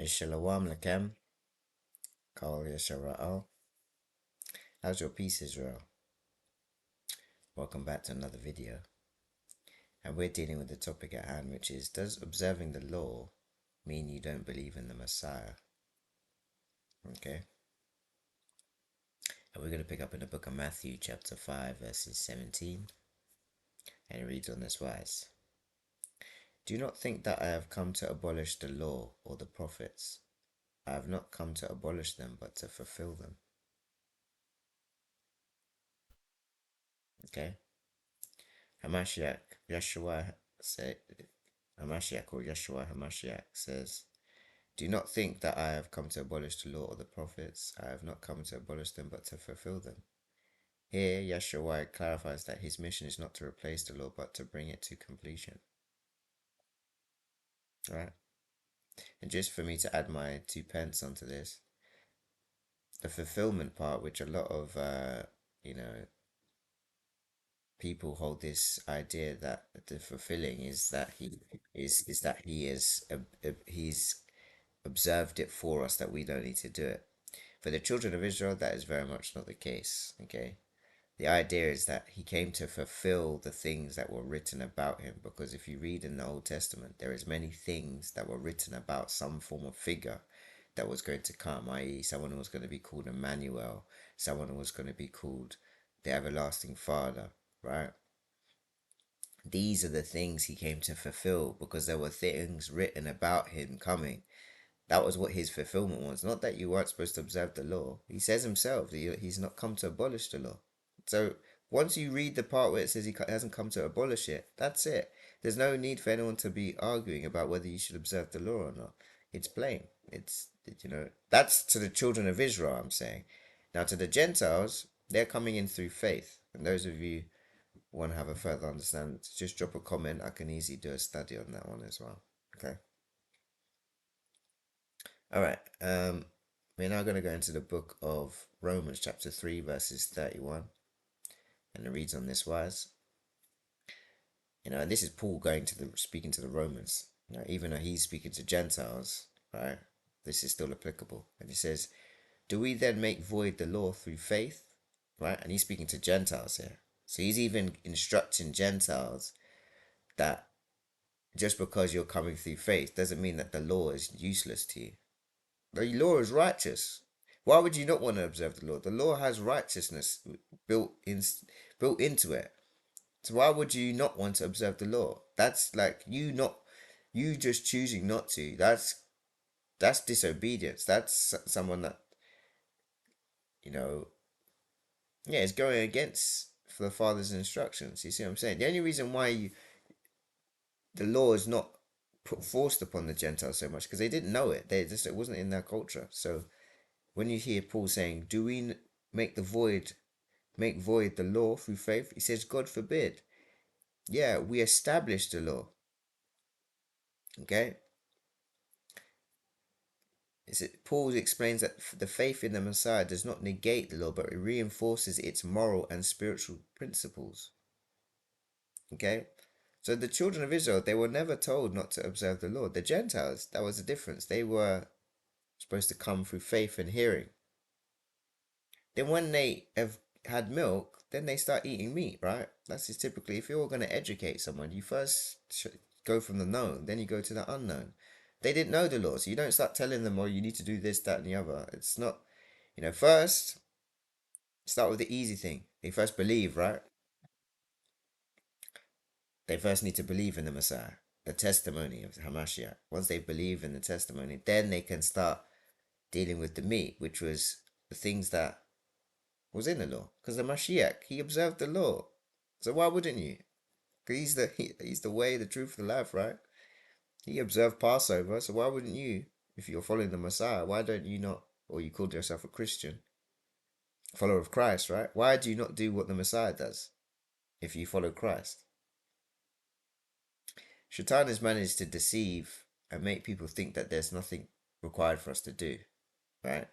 Shalom Lakem, Kal Yashara'al. How's your peace, Israel? Welcome back to another video. And we're dealing with the topic at hand, which is, does observing the law mean you don't believe in the Messiah? Okay. And we're going to pick up in the book of Matthew, chapter 5, verses 17. And it reads on this wise. Do not think that I have come to abolish the law or the prophets. I have not come to abolish them, but to fulfill them. Okay. Hamashiach, Yeshua said, Hamashiach or Yeshua Hamashiach says, do not think that I have come to abolish the law or the prophets. I have not come to abolish them, but to fulfill them. Here, Yeshua clarifies that his mission is not to replace the law, but to bring it to completion. Alright? And just for me to add my 2 pence onto this, the fulfillment part, which a lot of, people hold this idea that the fulfilling is that he's observed it for us, that we don't need to do it. For the children of Israel, that is very much not the case. Okay, the idea is that he came to fulfill the things that were written about him, because if you read in the Old Testament, there is many things that were written about some form of figure that was going to come, i.e. someone was going to be called Emmanuel, someone was going to be called the Everlasting Father, right? These are the things he came to fulfill, because there were things written about him coming. That was what his fulfillment was. Not that you weren't supposed to observe the law. He says himself that he's not come to abolish the law. So once you read the part where it says he hasn't come to abolish it, that's it. There's no need for anyone to be arguing about whether you should observe the law or not. It's plain. That's to the children of Israel, I'm saying. Now to the Gentiles, they're coming in through faith. And those of you who want to have a further understanding, just drop a comment. I can easily do a study on that one as well. Okay. All right. We're now going to go into the book of Romans, chapter 3, verses 31. And it reads on this wise. And this is Paul speaking to the Romans. Even though he's speaking to Gentiles, right? This is still applicable. And he says, do we then make void the law through faith? Right? And he's speaking to Gentiles here. So he's even instructing Gentiles that just because you're coming through faith doesn't mean that the law is useless to you. The law is righteous. Why would you not want to observe the law? The law has righteousness built into it. So why would you not want to observe the law? That's like you just choosing not to. That's disobedience. That's someone that is going against the Father's instructions. You see what I'm saying? The only reason why the law is not forced upon the Gentiles so much because they didn't know it. It wasn't in their culture. So when you hear Paul saying, "Do we make void the law through faith?" He says, "God forbid." Yeah, we established the law. Okay. Paul explains that the faith in the Messiah does not negate the law, but it reinforces its moral and spiritual principles. Okay. So the children of Israel, they were never told not to observe the law. The Gentiles, that was the difference. They were supposed to come through faith and hearing. Then when they have had milk, then they start eating meat, right? That's just typically, if you're going to educate someone, you first go from the known, then you go to the unknown. They didn't know the law, so you don't start telling them, oh, you need to do this, that, and the other. It's not, first, start with the easy thing. They first believe, right? They first need to believe in the Messiah, the testimony of Hamashiach. Once they believe in the testimony, then they can start dealing with the meat, which was the things that was in the law. Because the Mashiach, he observed the law. So why wouldn't you? Because he's the way, the truth, the life, right? He observed Passover, so why wouldn't you? If you're following the Messiah, why don't you not, or you called yourself a Christian, follower of Christ, right? Why do you not do what the Messiah does if you follow Christ? Shaitan has managed to deceive and make people think that there's nothing required for us to do, right?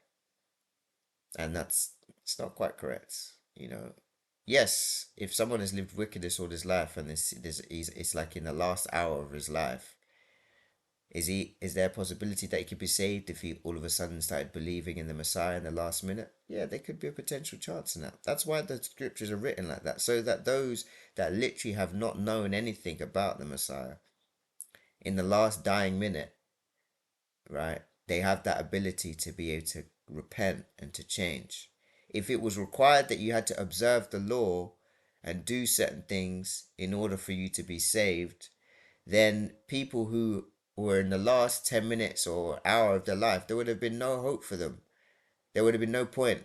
And it's not quite correct. Yes, if someone has lived wickedness all his life and it's like in the last hour of his life, Is there a possibility that he could be saved if he all of a sudden started believing in the Messiah in the last minute? Yeah, there could be a potential chance in that. That's why the scriptures are written like that, so that those that literally have not known anything about the Messiah in the last dying minute, right? They have that ability to be able to repent and to change. If it was required that you had to observe the law and do certain things in order for you to be saved, then people who were in the last 10 minutes or hour of their life, there would have been no hope for them. There would have been no point.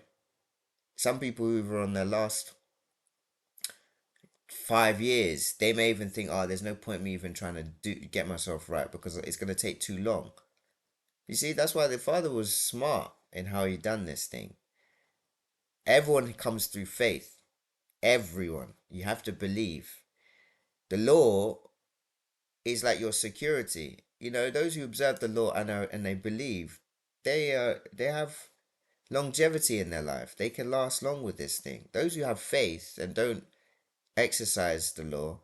Some people who were on their last 5 years, they may even think, oh, there's no point me even trying to get myself right because it's going to take too long. You see, that's why the father was smart in how he done this thing. Everyone comes through faith. Everyone. You have to believe. The law is like your security. You know, those who observe the law and they believe, they have longevity in their life. They can last long with this thing. Those who have faith and don't exercise the law,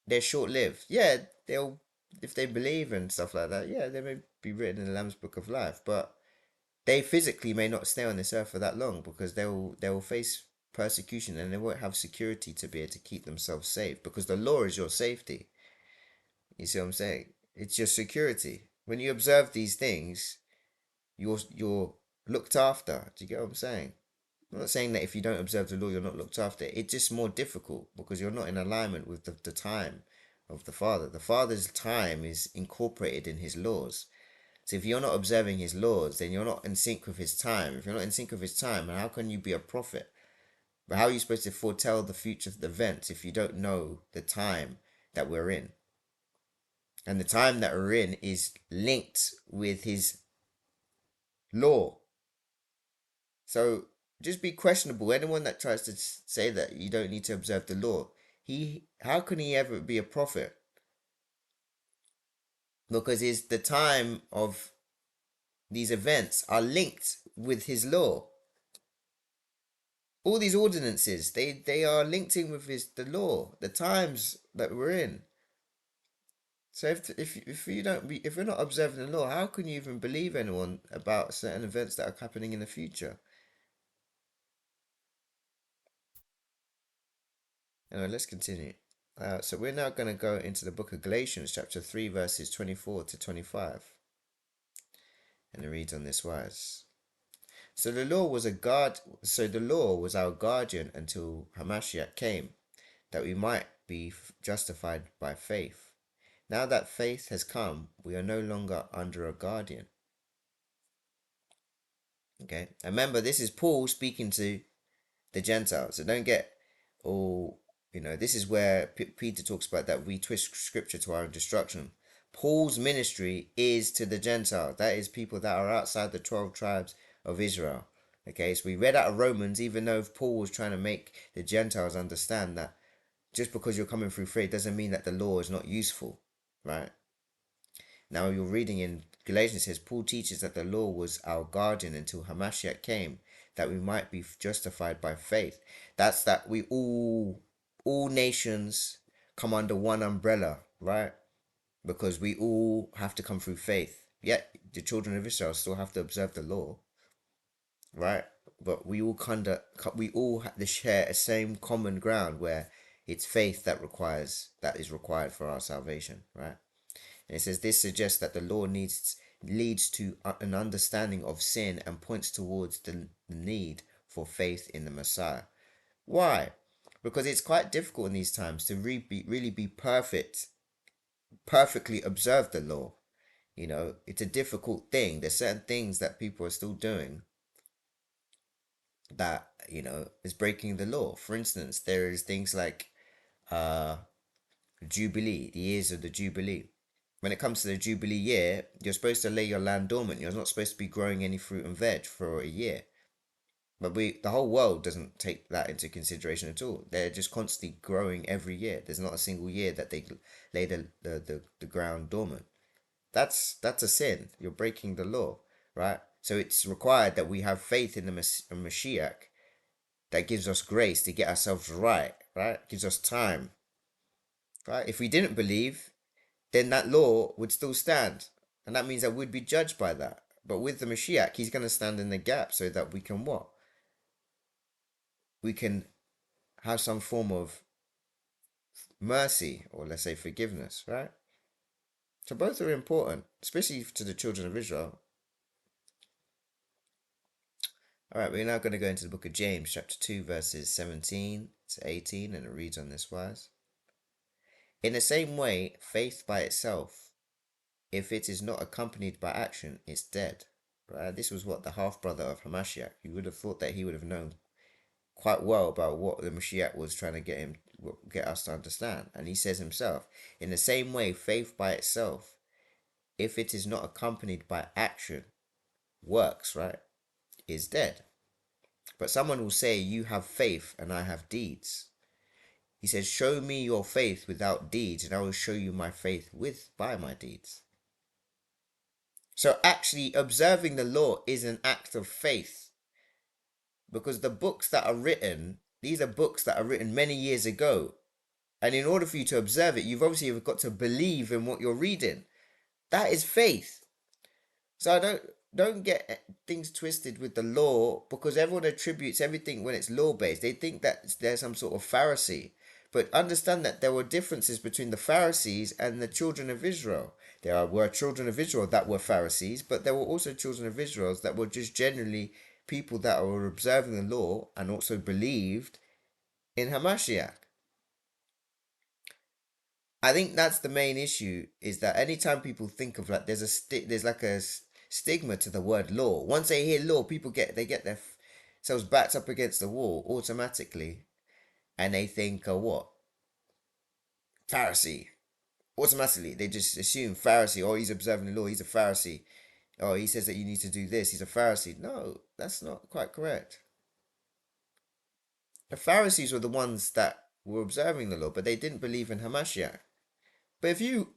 they're short lived. Yeah, they'll if they believe and stuff like that, yeah, they may be written in the Lamb's Book of Life, but they physically may not stay on this earth for that long because they will face persecution and they won't have security to be able to keep themselves safe because the law is your safety. You see what I'm saying? It's your security. When you observe these things, you're looked after. Do you get what I'm saying? I'm not saying that if you don't observe the law, you're not looked after. It's just more difficult because you're not in alignment with the time of the Father. The Father's time is incorporated in his laws. So if you're not observing his laws, then you're not in sync with his time. If you're not in sync with his time, how can you be a prophet? But how are you supposed to foretell the future events if you don't know the time that we're in? And the time that we're in is linked with his law. So just be questionable. Anyone that tries to say that you don't need to observe the law, how can he ever be a prophet? Because it's the time of these events are linked with his law. All these ordinances, they are linked in with the law, the times that we're in. So if you're not observing the law, how can you even believe anyone about certain events that are happening in the future? Anyway, let's continue. So we're now going to go into the book of Galatians, chapter 3, verses 24 to 25. And it reads on this wise. So the law was our guardian until Hamashiach came, that we might be justified by faith. Now that faith has come, we are no longer under a guardian. Okay? And remember, this is Paul speaking to the Gentiles. So don't get all, this is where Peter talks about that we twist scripture to our own destruction. Paul's ministry is to the Gentiles. That is people that are outside the 12 tribes of Israel. Okay, so we read out of Romans, even though Paul was trying to make the Gentiles understand that just because you're coming through faith doesn't mean that the law is not useful, right? Now you're reading in Galatians, it says Paul teaches that the law was our guardian until Hamashiach came, that we might be justified by faith. That's that we all nations come under one umbrella, right? Because we all have to come through faith. Yet the children of Israel still have to observe the law, right? But we all share a same common ground where it's faith that is required for our salvation, right? And it says this suggests that the law leads to an understanding of sin and points towards the need for faith in the Messiah. Why? Because it's quite difficult in these times to really be perfectly observe the law. It's a difficult thing. There's certain things that people are still doing that, is breaking the law. For instance, there is things like uh Jubilee, the years of the Jubilee. When it comes to the Jubilee year, you're supposed to lay your land dormant. You're not supposed to be growing any fruit and veg for a year. But the whole world doesn't take that into consideration at all. They're just constantly growing every year. There's not a single year that they lay the ground dormant. That's a sin. You're breaking the law, right? So it's required that we have faith in the Mashiach that gives us grace to get ourselves right, right? Gives us time, right? If we didn't believe, then that law would still stand. And that means that we'd be judged by that. But with the Mashiach, he's going to stand in the gap so that we can what? We can have some form of mercy, or let's say forgiveness, right? So both are important, especially to the children of Israel. All right, we're now going to go into the book of James, chapter 2, verses 17 to 18, and it reads on this wise. In the same way, faith by itself, if it is not accompanied by action, is dead. Right? This was what the half brother of Hamashiach. You would have thought that he would have known quite well about what the Mashiach was trying to get us to understand. And he says himself, in the same way, faith by itself, if it is not accompanied by action, works, right, is dead. But someone will say, you have faith and I have deeds. He says, show me your faith without deeds, and I will show you my faith by my deeds. So actually observing the law is an act of faith, because the books that are written, these are books that are written many years ago. And in order for you to observe it, you've obviously got to believe in what you're reading. That is faith. So I don't get things twisted with the law, because everyone attributes everything when it's law based. They think that there's some sort of Pharisee. But understand that there were differences between the Pharisees and the children of Israel. Were children of Israel that were Pharisees, but there were also children of Israel that were just generally people that were observing the law and also believed in Hamashiach. I think that's the main issue, is that anytime people think of like there's like a stigma to the word law. Once they hear law, people get themselves backed up against the wall automatically, and they think, what? Pharisee. Automatically, they just assume Pharisee. Oh, he's observing the law. He's a Pharisee. Oh, he says that you need to do this. He's a Pharisee. No, that's not quite correct. The Pharisees were the ones that were observing the law, but they didn't believe in Hamashiach. But if you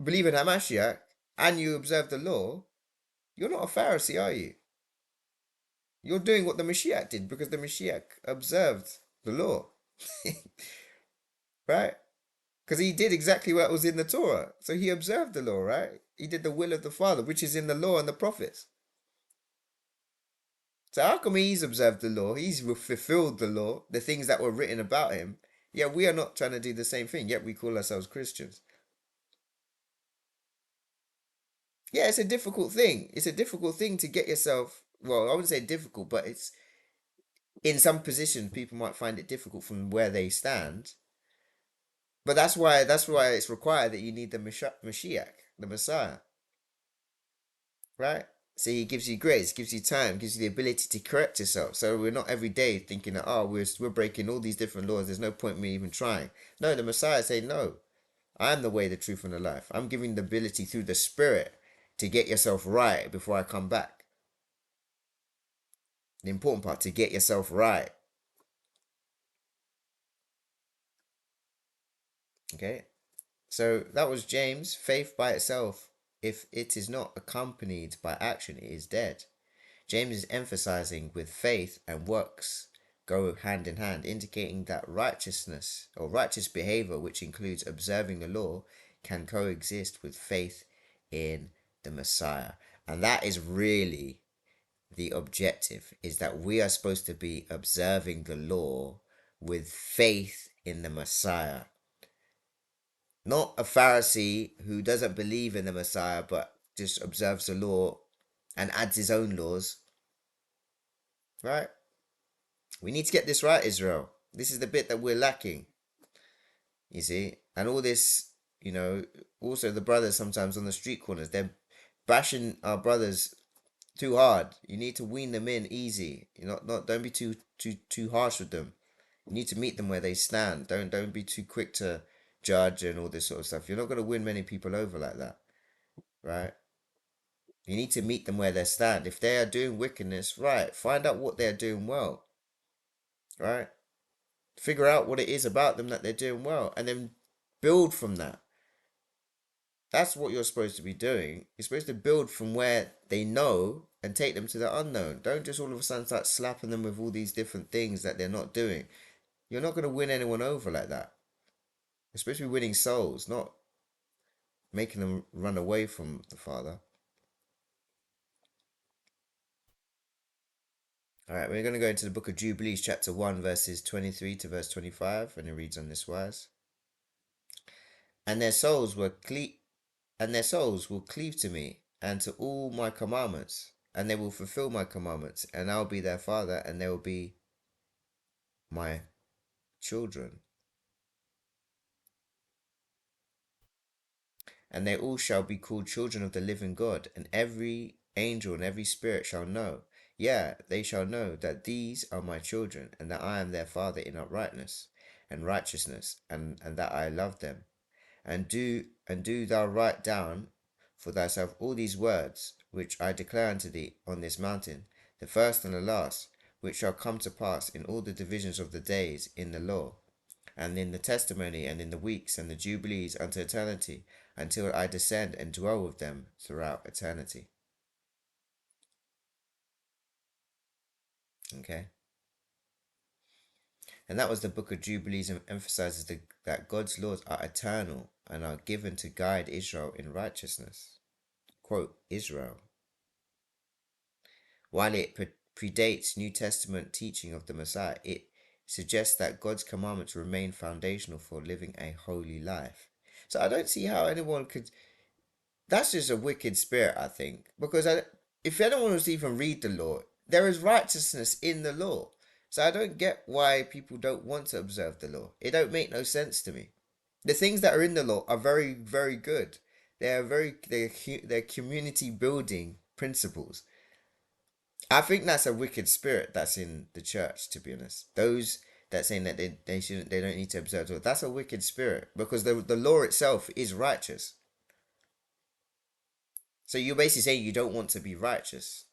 believe in Hamashiach and you observe the law, you're not a Pharisee, are you? You're doing what the Mashiach did, because the Mashiach observed the law. Right? Because he did exactly what was in the Torah. So he observed the law, right? He did the will of the Father, which is in the law and the prophets. So how come he's observed the law? He's fulfilled the law, the things that were written about him. Yet we are not trying to do the same thing. Yet we call ourselves Christians. Yeah, it's a difficult thing. It's a difficult thing to get yourself. Well, I wouldn't say difficult, but it's in some positions people might find it difficult from where they stand. But that's why it's required that you need the Mashiach, the Messiah, right? So he gives you grace, gives you time, gives you the ability to correct yourself. So we're not every day thinking that, oh, we're breaking all these different laws. There's no point in me even trying. No, the Messiah say, no, I am the way, the truth, and the life. I'm giving the ability through the Spirit to get yourself right before I come back. The important part, to get yourself right. Okay, so that was James. Faith by itself, if it is not accompanied by action, it is dead. James is emphasizing with faith and works go hand in hand, indicating that righteousness or righteous behavior, which includes observing the law, can coexist with faith in the Messiah. And that is really the objective, is that we are supposed to be observing the law with faith in the Messiah. Not a Pharisee who doesn't believe in the Messiah but just observes the law and adds his own laws. Right? We need to get this right, Israel. This is the bit that we're lacking. You see? And all this, also the brothers sometimes on the street corners, they're bashing our brothers too hard. You need to wean them in easy. Don't be too harsh with them. You need to meet them where they stand. Don't be too quick to judge and all this sort of stuff. You're not going to win many people over like that, right? You need to meet them where they stand. If they are doing wickedness, right, find out what they're doing well, right? Figure out what it is about them that they're doing well, and then build from that. That's what you're supposed to be doing. You're supposed to build from where they know and take them to the unknown. Don't just all of a sudden start slapping them with all these different things that they're not doing. You're not going to win anyone over like that. You're supposed to be winning souls, not making them run away from the Father. All right, we're going to go into the book of Jubilees, chapter 1, verses 23 to verse 25, and it reads on this wise. And their souls were and their souls will cleave to me and to all my commandments, and they will fulfill my commandments, and I'll be their father, and they will be my children. And they all shall be called children of the living God, and every angel and every spirit shall know. Yeah, they shall know that these are my children, and that I am their father in uprightness and righteousness, and that I love them. And do thou write down for thyself all these words which I declare unto thee on this mountain, the first and the last, which shall come to pass in all the divisions of the days in the law, and in the testimony, and in the weeks and the jubilees unto eternity, until I descend and dwell with them throughout eternity. Okay? And that was the book of Jubilees, and emphasizes that God's laws are eternal and are given to guide Israel in righteousness. Quote, Israel. While it predates New Testament teaching of the Messiah, it suggests that God's commandments remain foundational for living a holy life. So I don't see how anyone could. That's just a wicked spirit, I think, because if anyone was to even read the law, there is righteousness in the law. So I don't get why people don't want to observe the law. It don't make no sense to me. The things that are in the law are very, very good. They're community building principles. I think that's a wicked spirit that's in the church, to be honest. Those that saying that they don't need to observe the law, that's a wicked spirit, because the law itself is righteous. So you're basically saying you don't want to be righteous.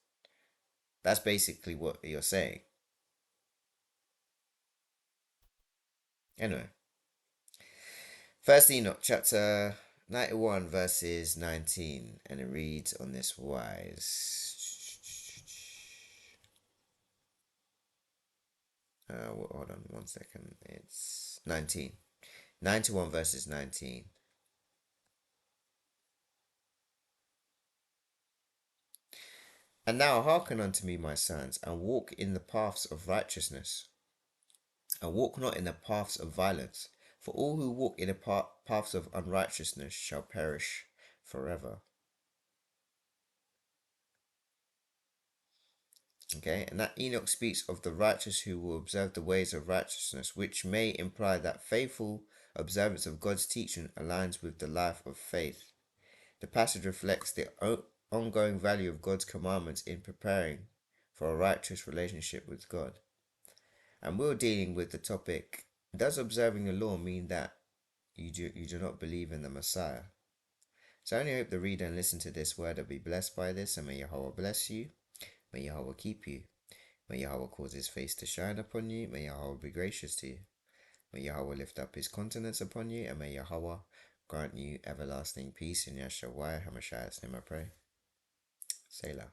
That's basically what you're saying. Anyway, First Enoch chapter 91 verses 19, and it reads on this wise. Hold on 1 second. It's 19. 91 verses 19. And now hearken unto me, my sons, and walk in the paths of righteousness, and walk not in the paths of violence. For all who walk in the paths of unrighteousness shall perish forever. Okay, and that Enoch speaks of the righteous who will observe the ways of righteousness, which may imply that faithful observance of God's teaching aligns with the life of faith. The passage reflects the ongoing value of God's commandments in preparing for a righteous relationship with God. And we're dealing with the topic, does observing the law mean that you do not believe in the Messiah? So I only hope the reader and listen to this word will be blessed by this, and may Yahweh bless you, may Yahweh keep you, may Yahweh cause his face to shine upon you, may Yahweh be gracious to you, may Yahweh lift up his countenance upon you, and may Yahweh grant you everlasting peace in Yahshua HaMashiach's name I pray. Selah.